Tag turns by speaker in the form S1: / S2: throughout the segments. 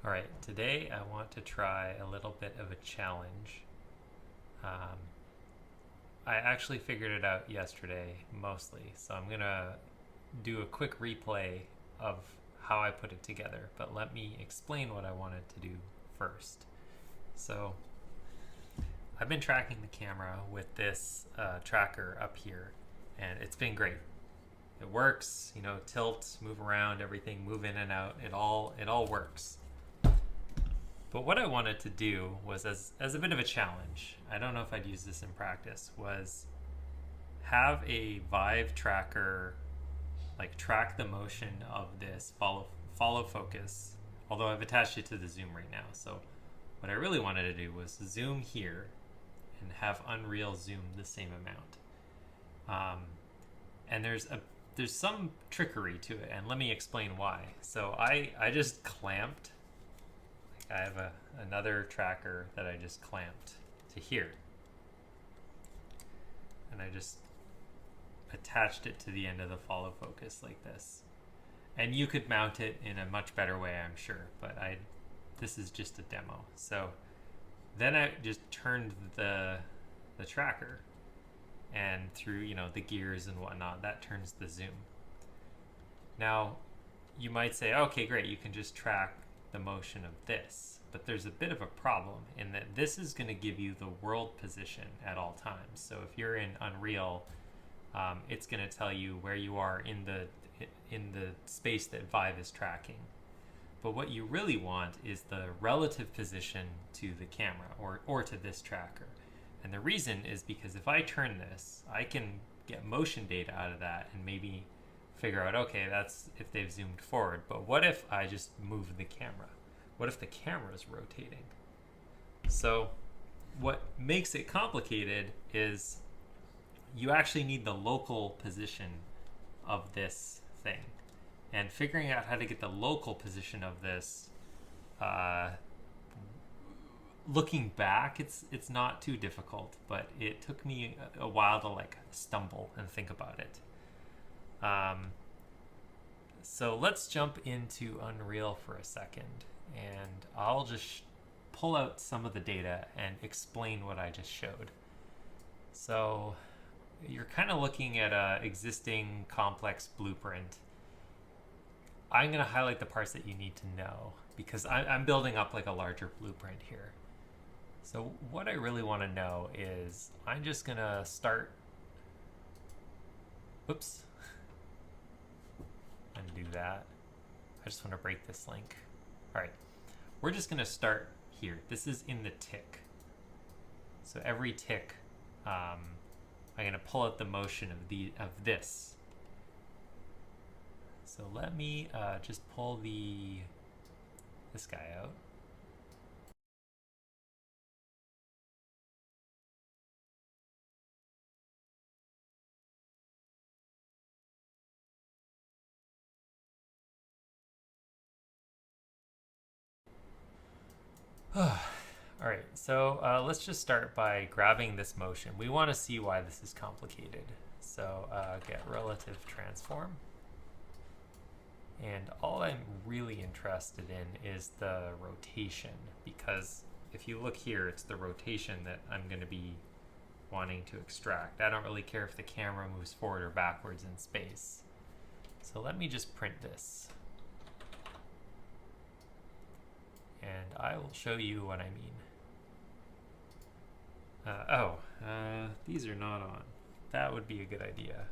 S1: All right, today I want to try a little bit of a challenge. Um, I actually figured it out yesterday mostly, so I'm gonna do a quick replay of how I put it together, but let me explain what I wanted to do first. So I've been tracking the camera with this tracker up here, and it's been great. It works, tilt, move around, everything, move in and out. It all works. But what I wanted to do was, as a bit of a challenge, I don't know if I'd use this in practice, was have a Vive tracker like track the motion of this follow focus. Although I've attached it to the zoom right now. So what I really wanted to do was zoom here and have Unreal zoom the same amount. And there's some trickery to it, and let me explain why. So I just clamped. I have another tracker that I just clamped to here, and I just attached it to the end of the follow focus like this. And you could mount it in a much better way, I'm sure, but this is just a demo. So then I just turned the tracker, and through the gears and whatnot, that turns the zoom. Now you might say, okay, great, you can just track the motion of this, but there's a bit of a problem in that this is going to give you the world position at all times. So if you're in Unreal, it's going to tell you where you are in the space that Vive is tracking. But what you really want is the relative position to the camera or to this tracker. And the reason is because if I turn this, I can get motion data out of that and maybe figure out, okay, that's if they've zoomed forward. But what if I just move the camera? What if the camera is rotating? So what makes it complicated is you actually need the local position of this thing. And figuring out how to get the local position of this, looking back, it's not too difficult, but it took me a while to stumble and think about it. So let's jump into Unreal for a second, and I'll just pull out some of the data and explain what I just showed. So you're kind of looking at an existing complex blueprint. I'm going to highlight the parts that you need to know because I'm building up like a larger blueprint here. So what I really want to know is I'm just going to start. Whoops. Undo that. I just want to break this link. All right. We're just going to start here. This is in the tick. So every tick, I'm going to pull out the motion of this. So let me just pull this guy out. All right, so let's just start by grabbing this motion. We want to see why this is complicated. So get relative transform. And all I'm really interested in is the rotation, because if you look here, it's the rotation that I'm going to be wanting to extract. I don't really care if the camera moves forward or backwards in space. So let me just print this. And I will show you what I mean. These are not on. That would be a good idea.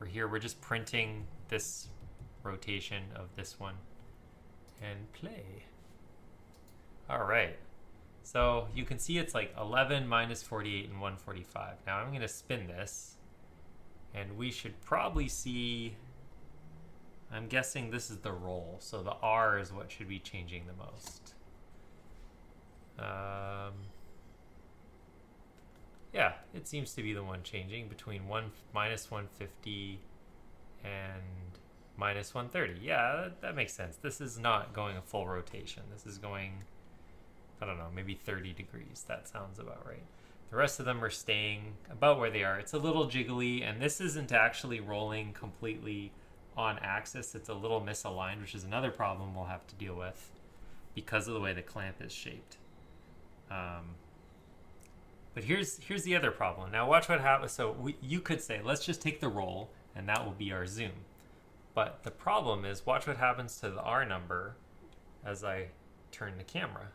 S1: We're just printing this rotation of this one and play. All right. So you can see it's like 11, minus 48, and 145. Now I'm going to spin this, and we should probably see, I'm guessing this is the roll, so the R is what should be changing the most. Yeah, it seems to be the one changing between minus 150 and minus 130. Yeah, that makes sense. This is not going a full rotation. This is going I don't know, maybe 30 degrees. That sounds about right. The rest of them are staying about where they are. It's a little jiggly, and this isn't actually rolling completely on axis. It's a little misaligned, which is another problem we'll have to deal with because of the way the clamp is shaped. But here's the other problem. Now watch what happens. So you could say, let's just take the roll, and that will be our zoom. But the problem is, watch what happens to the R number as I turn the camera.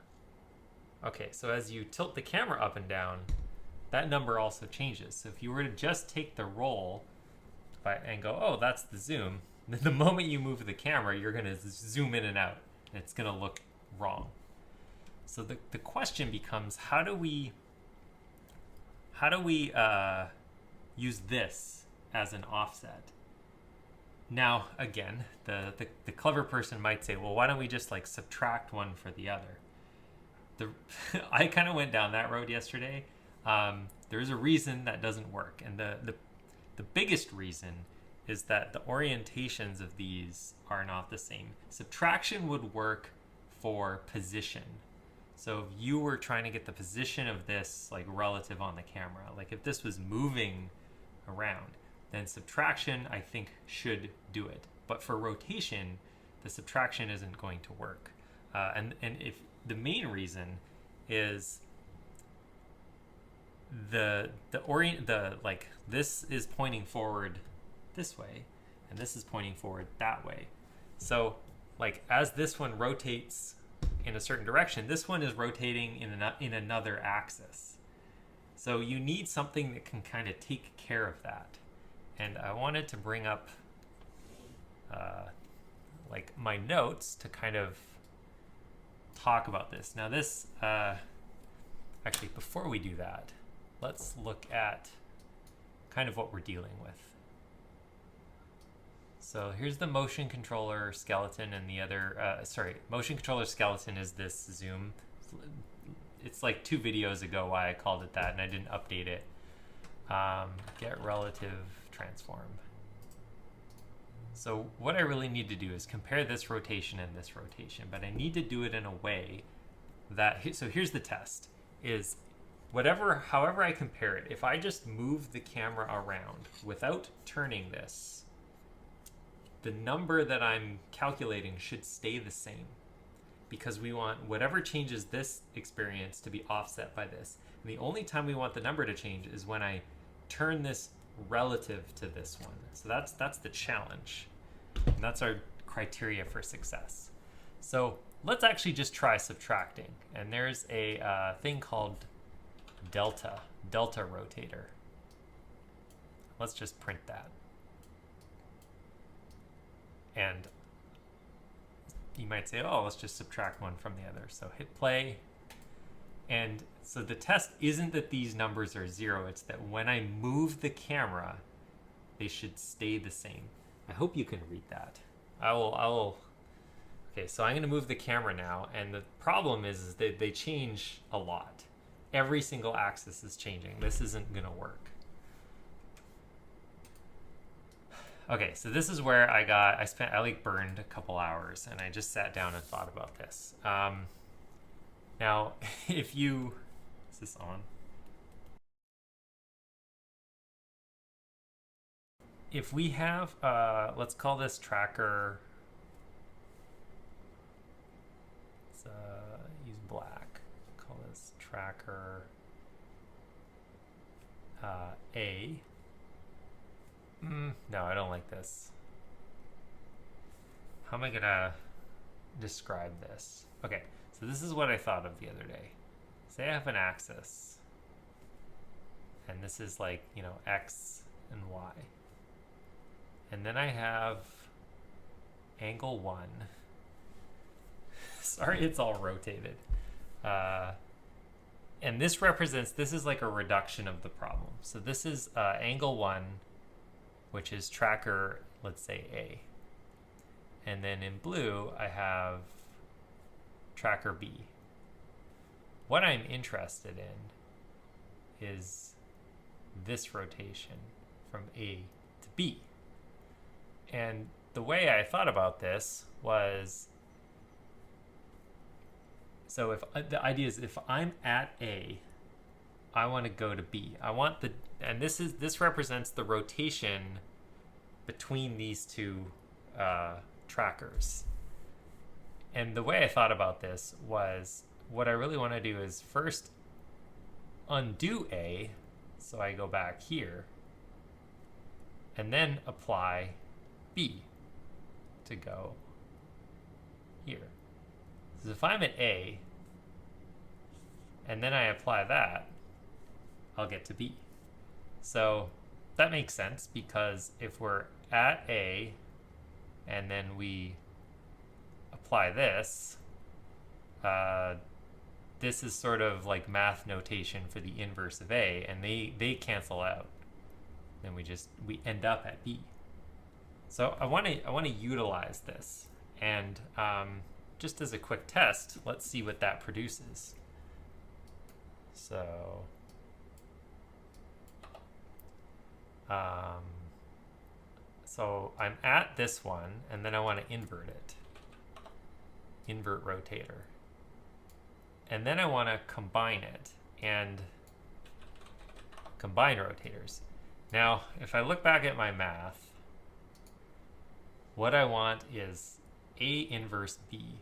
S1: Okay, so as you tilt the camera up and down, that number also changes. So if you were to just take the roll and go, oh, that's the zoom, then the moment you move the camera, you're going to zoom in and out. And it's going to look wrong. So the question becomes, how do we use this as an offset? Now, again, the clever person might say, well, why don't we just like subtract one for the other? I kind of went down that road yesterday. There's a reason that doesn't work. And the biggest reason is that the orientations of these are not the same. Subtraction would work for position. So if you were trying to get the position of this like relative on the camera, like if this was moving around, then subtraction, I think, should do it. But for rotation, the subtraction isn't going to work. And if the main reason is this is pointing forward this way, and this is pointing forward that way. So like as this one rotates in a certain direction, this one is rotating in another axis. So you need something that can kind of take care of that. And I wanted to bring up like my notes to kind of talk about this. Now this, actually before we do that, let's look at kind of what we're dealing with. So here's the motion controller skeleton, and the other, motion controller skeleton is this zoom. It's like 2 videos ago why I called it that, and I didn't update it. Get relative transform. So what I really need to do is compare this rotation and this rotation, but I need to do it in a way that, so here's the test, is however I compare it, if I just move the camera around without turning this, the number that I'm calculating should stay the same, because we want whatever changes this experience to be offset by this. And the only time we want the number to change is when I turn this relative to this one. So that's the challenge. And that's our criteria for success. So let's actually just try subtracting. And there's a thing called delta rotator. Let's just print that. And you might say, oh, let's just subtract one from the other. So hit play. And so the test isn't that these numbers are 0. It's that when I move the camera, they should stay the same. I hope you can read that. I will. Okay, so I'm going to move the camera now. And the problem is that they change a lot. Every single axis is changing. This isn't going to work. Okay, so this is where I like burned a couple hours, and I just sat down and thought about this. Now, is this on? If we have, let's call this tracker, let's use black, call this tracker A. No, I don't like this. How am I gonna describe this? Okay, so this is what I thought of the other day. Say I have an axis, and this is like, X and Y. And then I have angle 1. Sorry, it's all rotated. And this is like a reduction of the problem. So this is angle 1, which is tracker, let's say A. And then in blue, I have tracker B. What I'm interested in is this rotation from A to B. And the way I thought about this was, So if the idea is if I'm at A, I want to go to B. I want the, and this represents the rotation between these two trackers. And the way I thought about this was, what I really want to do is first undo A, so I go back here, and then apply B to go here. So if I'm at A, and then I apply that, I'll get to B. So that makes sense, because if we're at A, and then we apply this, this is sort of like math notation for the inverse of A, and they cancel out. Then we end up at B. So I want to utilize this, and just as a quick test, let's see what that produces. So so I'm at this one, and then I want to invert it. Invert rotator. And then I want to combine it and combine rotators. Now, if I look back at my math, what I want is A inverse B.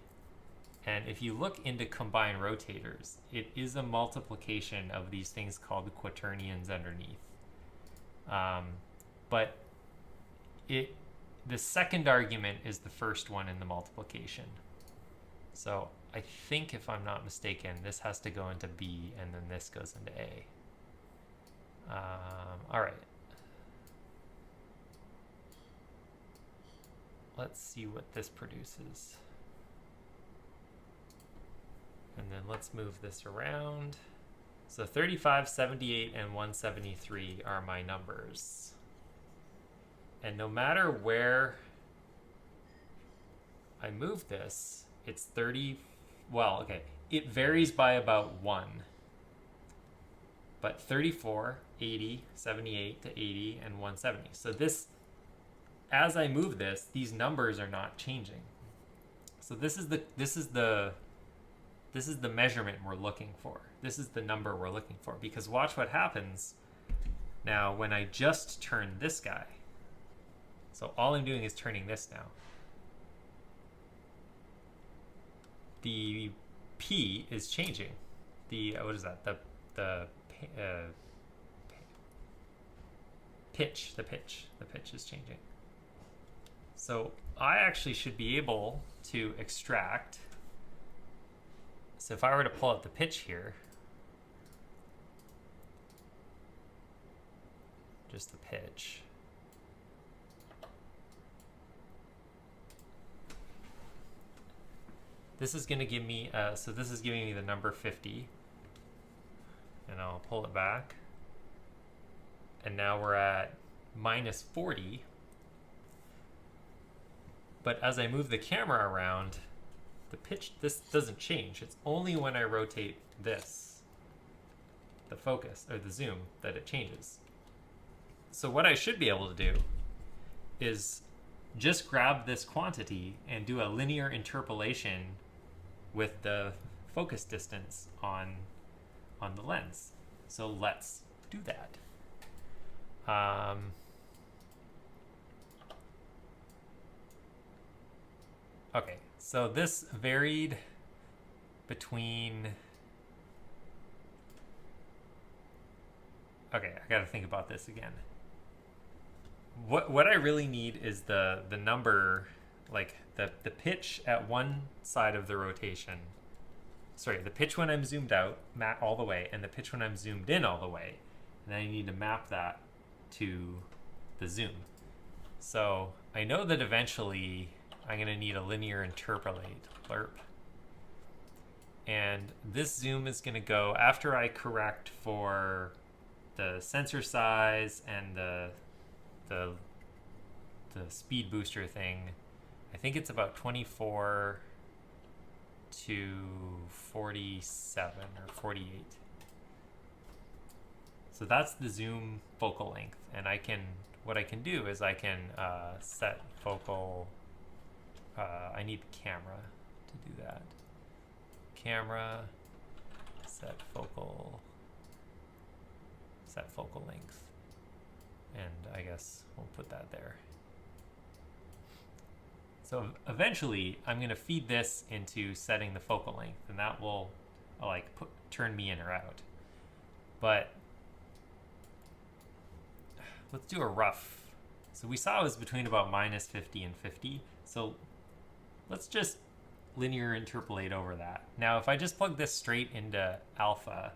S1: And if you look into combine rotators, it is a multiplication of these things called quaternions underneath. But the second argument is the first one in the multiplication. So I think, if I'm not mistaken, this has to go into B, and then this goes into A. All right. Let's see what this produces. And then let's move this around. So 35, 78, and 173 are my numbers. And no matter where I move this, it's 30, well, okay, it varies by about 1. But 34, 80, 78 to 80, and 170. So this, as I move this, these numbers are not changing. So this is the measurement we're looking for. This is the number we're looking for, because watch what happens now when I just turn this guy. So all I'm doing is turning this now. The P is changing. The what is that? The pitch. The pitch is changing. So I actually should be able to extract. So if I were to pull up the pitch here, just the pitch. This is going to give me, so this is giving me the number 50. And I'll pull it back. And now we're at minus 40. But as I move the camera around, the pitch, this doesn't change. It's only when I rotate this, the focus, or the zoom, that it changes. So what I should be able to do is just grab this quantity and do a linear interpolation with the focus distance on the lens. So let's do that. Okay, so this varied between, okay, I gotta think about this again. What I really need is the number, like the pitch at one side of the rotation. Sorry, the pitch when I'm zoomed out, all the way, and the pitch when I'm zoomed in all the way. And then I need to map that to the zoom. So I know that eventually I'm going to need a linear interpolate, lerp. And this zoom is going to go, after I correct for the sensor size and the speed booster thing, I think it's about 24 to 47 or 48. So that's the zoom focal length, and what I can do is I can set focal. I need camera to do that. camera, set focal length, and I guess we'll put that there. So eventually I'm going to feed this into setting the focal length, and that will like turn me in or out. But let's do a rough. So we saw it was between about minus 50 and 50. So let's just linear interpolate over that. Now, if I just plug this straight into alpha,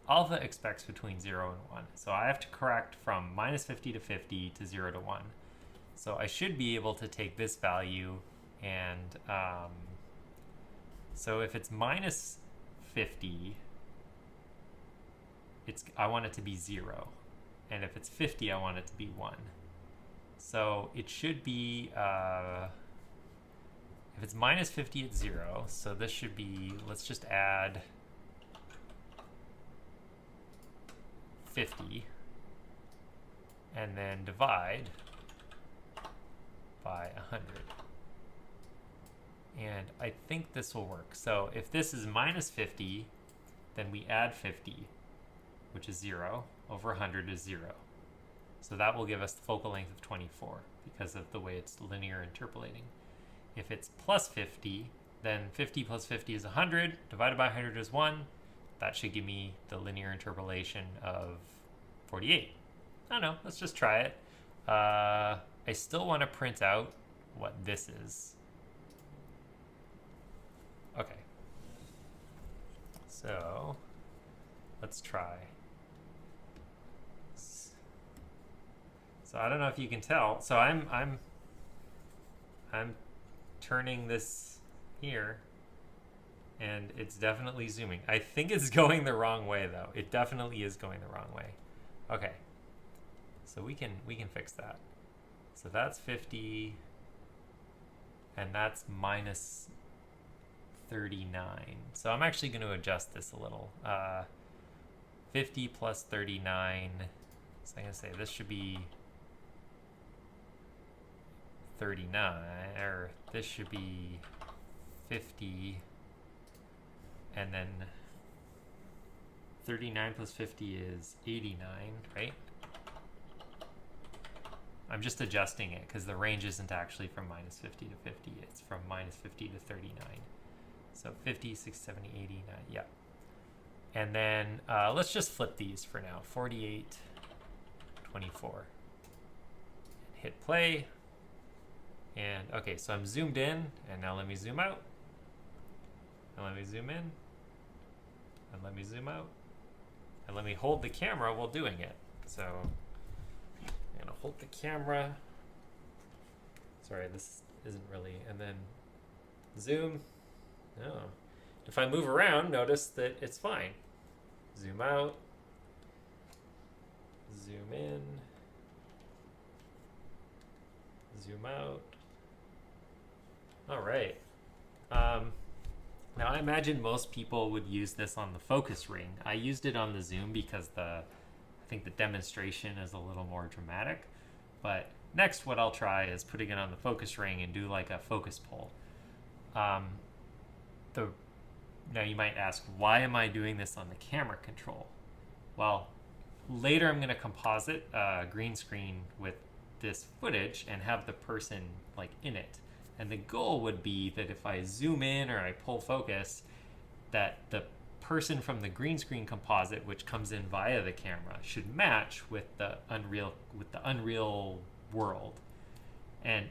S1: alpha expects between 0 and 1. So I have to correct from minus 50 to 50 to 0 to 1. So I should be able to take this value and so if it's minus 50, I want it to be 0. And if it's 50, I want it to be 1. So it should be, if it's minus 50, it's 0. So this should be, let's just add 50 and then divide by 100. And I think this will work. So if this is minus 50, then we add 50, which is 0, over 100 is 0. So that will give us the focal length of 24 because of the way it's linear interpolating. If it's plus 50, then 50 plus 50 is 100, divided by 100 is 1. That should give me the linear interpolation of 48. I don't know, let's just try it. I still want to print out what this is. Okay. So let's try. So I don't know if you can tell. So I'm turning this here, and it's definitely zooming. I think it's going the wrong way though. It definitely is going the wrong way. Okay. So we can fix that. So that's 50 and that's minus 39. So I'm actually going to adjust this a little. 50 plus 39. So I'm going to say this should be 39, or this should be 50, and then 39 plus 50 is 89, right? I'm just adjusting it because the range isn't actually from minus 50 to 50, it's from minus 50 to 39. So 50, 60, 70, 80, 90, yeah. And then let's just flip these for now. 48, 24. Hit play. And okay, so I'm zoomed in, and now let me zoom out. And let me zoom in. And let me zoom out. And let me hold the camera while doing it. So I'm gonna hold the camera. Sorry, this isn't really, and then zoom. No. If I move around, notice that it's fine. Zoom out. Zoom in. Zoom out. All right. Now I imagine most people would use this on the focus ring. I used it on the zoom because I think the demonstration is a little more dramatic. But next what I'll try is putting it on the focus ring and do like a focus pull. Now you might ask, why am I doing this on the camera control? Well, later I'm going to composite green screen with this footage and have the person like in it. And the goal would be that if I zoom in or I pull focus, that the person from the green screen composite, which comes in via the camera, should match with the Unreal world. And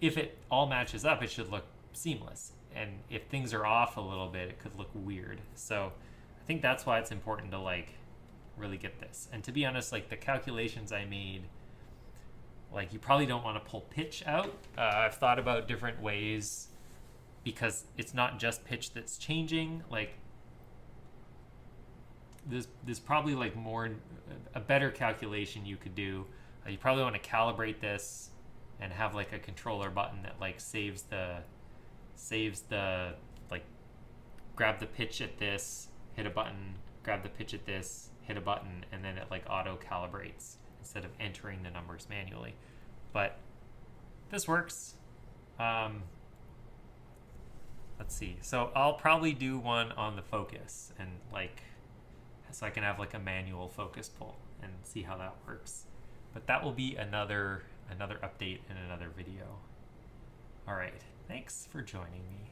S1: if it all matches up, it should look seamless. And if things are off a little bit, it could look weird. So I think that's why it's important to like really get this. And to be honest, like the calculations I made, like you probably don't want to pull pitch out. I've thought about different ways because it's not just pitch that's changing. Like there's probably like a better calculation you could do. You probably want to calibrate this and have like a controller button that like saves the like grab the pitch at this, hit a button, grab the pitch at this, hit a button, and then it like auto calibrates instead of entering the numbers manually. But this works. let's see. So I'll probably do one on the focus, and like, so I can have like a manual focus pull and see how that works. But that will be another update in another video. All right, thanks for joining me.